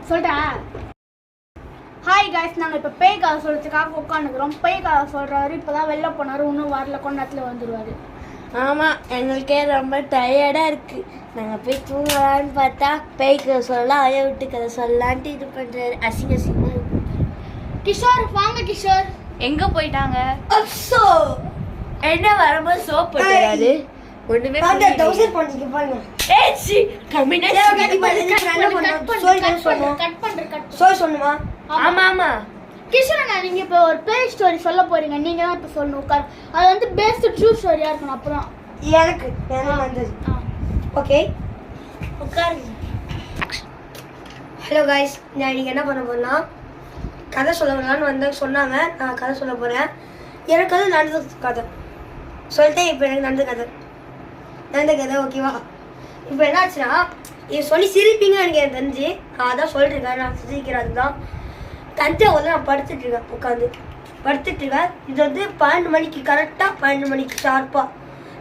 சொல்றேன். Hi guys, நாங்கள் இப்போ பேய் கதை சொல்றதுக்காக உட்காந்துக்கிறோம். பேய் கதை சொல்கிறாரு. இப்போ தான் வெளில போனார், இன்னும் வரல, கொஞ்ச நேரத்தில் வந்துடுவார். ஆமாம், எங்களுக்கே ரொம்ப டயர்டாக இருக்குது. நாங்கள் போய் தூங்கலான்னு பார்த்தா பேய் கதை சொல்லலாம், அழைய விட்டு கதை சொல்லலான்ட்டு இது பண்ணுறாரு. அசிங்கமாக கிஷோர் வாங்க. கிஷோர் எங்கே போயிட்டாங்க? என்ன வரும்போது சோப் போட்டுறாரு. ஒண்ணுமே ஆமா ஆமா. கிஷோர், நீங்க இப்போ ஒரு பேய் ஸ்டோரி சொல்ல போறீங்க. நீங்க தான் இப்போ சொல்லணும். உட்கார். அது வந்து பேஸ்ட் ட்ரூ ஸ்டோரியா இருக்கணும். அப்புறம் எனக்கு வந்தது. ஓகே, உட்காருங்க. ஹலோ காய்ஸ், நான் நீங்கள் என்ன பண்ண போறேன்னா கதை சொல்லலான்னு வந்து சொன்னாங்க. நான் கதை சொல்ல போகிறேன். எனக்கு அது நடந்த கதை சொல்லிட்டேன். இப்போ எனக்கு நடந்த கதை ஓகேவா? இப்போ என்னாச்சுன்னா இது சொல்லி சிரிப்பீங்க எனக்கு தெரிஞ்சு. நான் அதான் சொல்லிட்டுருக்கேன். நான் சிரிக்கிறேன். அதுதான் தஞ்சாவூரில் நான் படுத்துட்ருக்கேன். உட்காந்து படுத்துட்ருக்கேன். இது வந்து 12 மணிக்கு கரெக்டாக 12 மணிக்கு ஷார்ப்பாக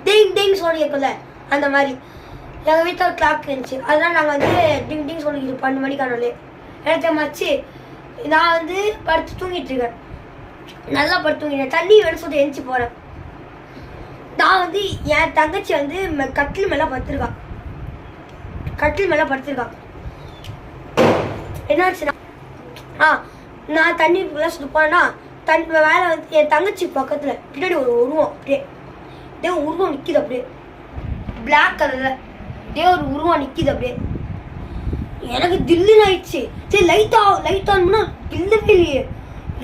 டிங் டிங் சொல்லியிருக்குல்ல, அந்த மாதிரி எங்கள் வீட்டில் ஒரு கிளாக் இருந்துச்சு. அதெல்லாம் நாங்கள் வந்து டிங் டிங் சொல்லிக்கிட்டு 12 மணிக்கானே எனக்கு மச்சு. நான் வந்து படுத்து தூங்கிட்டுருக்கேன். நல்லா படுத்து தூங்கிட்டேன். தண்ணி வேணும் சொல்லி எழுந்துச்சி போகிறேன். நான் வந்து என் தங்கச்சி வந்து கட்டில் மேலே படுத்துருக்கான். என்னாச்சுன்னா நான் தண்ணி சொல்லி போனேன்னா வேலை வந்து என் தங்கச்சி பக்கத்தில் பின்னாடி ஒரு உருவம் அப்படியே உருவம் நிற்கிது. அப்படியே பிளாக் கலரில் அப்படியே ஒரு உருவம் நிற்கிது. அப்படியே எனக்கு தில்லுன்னு ஆயிடுச்சு. சரி லைட் ஆகணும்னா இல்லவே இல்லையே.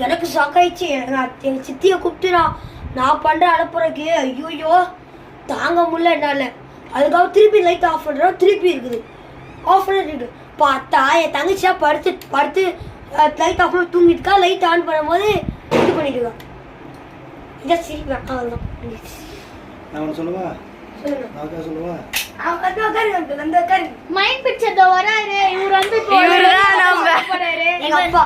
எனக்கு ஷாக் ஆயிடுச்சு. எங்கள் சித்தியை கூப்பிட்டுனா நான் பண்ணுற அனுப்புறதுக்கு ஐயோ தாங்க முடியல என்னால். அதுக்காக திருப்பி லைட் ஆஃப் பண்ணுறோம். திருப்பி இருக்குது ஆஃப் பண்ணிட்டு பார்த்தா என் தங்கச்சியா படுத்து லைட் ஆஃப் பண்ணி தூங்கிட்டுக்கா. லைட் ஆன் பண்ணும்போது இது பண்ணிட்டுருக்கா. இதை சிரிப்பேன். அவ்வளோதான். மைண்ட் பிக்சர் வராரு. இவர் வந்து எங்கள் அப்பா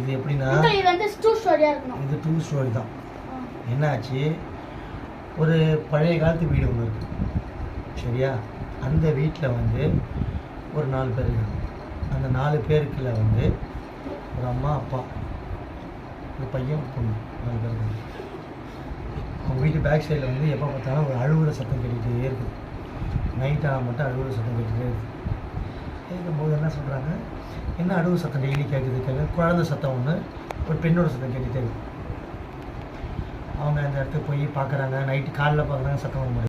இது எப்படின்னா, இது வந்து ட்ரூ ஸ்டோரியா இருக்கணும். இது ட்ரூ ஸ்டோரி தான். என்னாச்சு, ஒரு பழைய காலத்து வீடு ஒன்று இருக்குது சரியா? அந்த வீட்டில் வந்து ஒரு 4 பேர் இருக்காங்க. அந்த 4 பேருக்குள்ள வந்து ஒரு அம்மா அப்பா ஒரு பையன் ஒரு பொண்ணு 4 பேர் இருக்காங்க. அவங்க வீட்டு பேக் சைடில் வந்து எப்போ பார்த்தாலும் ஒரு அழுகுற சத்தம் கேட்டுகிட்டே இருக்குது. நைட் ஆனால் மட்டும் அழுகுற சத்தம் கேட்டுகிட்டே இருக்குது. கேட்கும்போது என்ன சொல்கிறாங்க, என்ன அழுகு சத்தம் டெய்லி கேட்குது. குழந்தை சத்தம் ஒன்று, ஒரு பெண்ணோட சத்தம் கேட்டுகிட்டே இருக்குது. அவங்க அந்த இடத்துக்கு போய் பார்க்குறாங்க. நைட்டு காலைல பார்க்குறாங்க, சத்தம் வர முடியும்.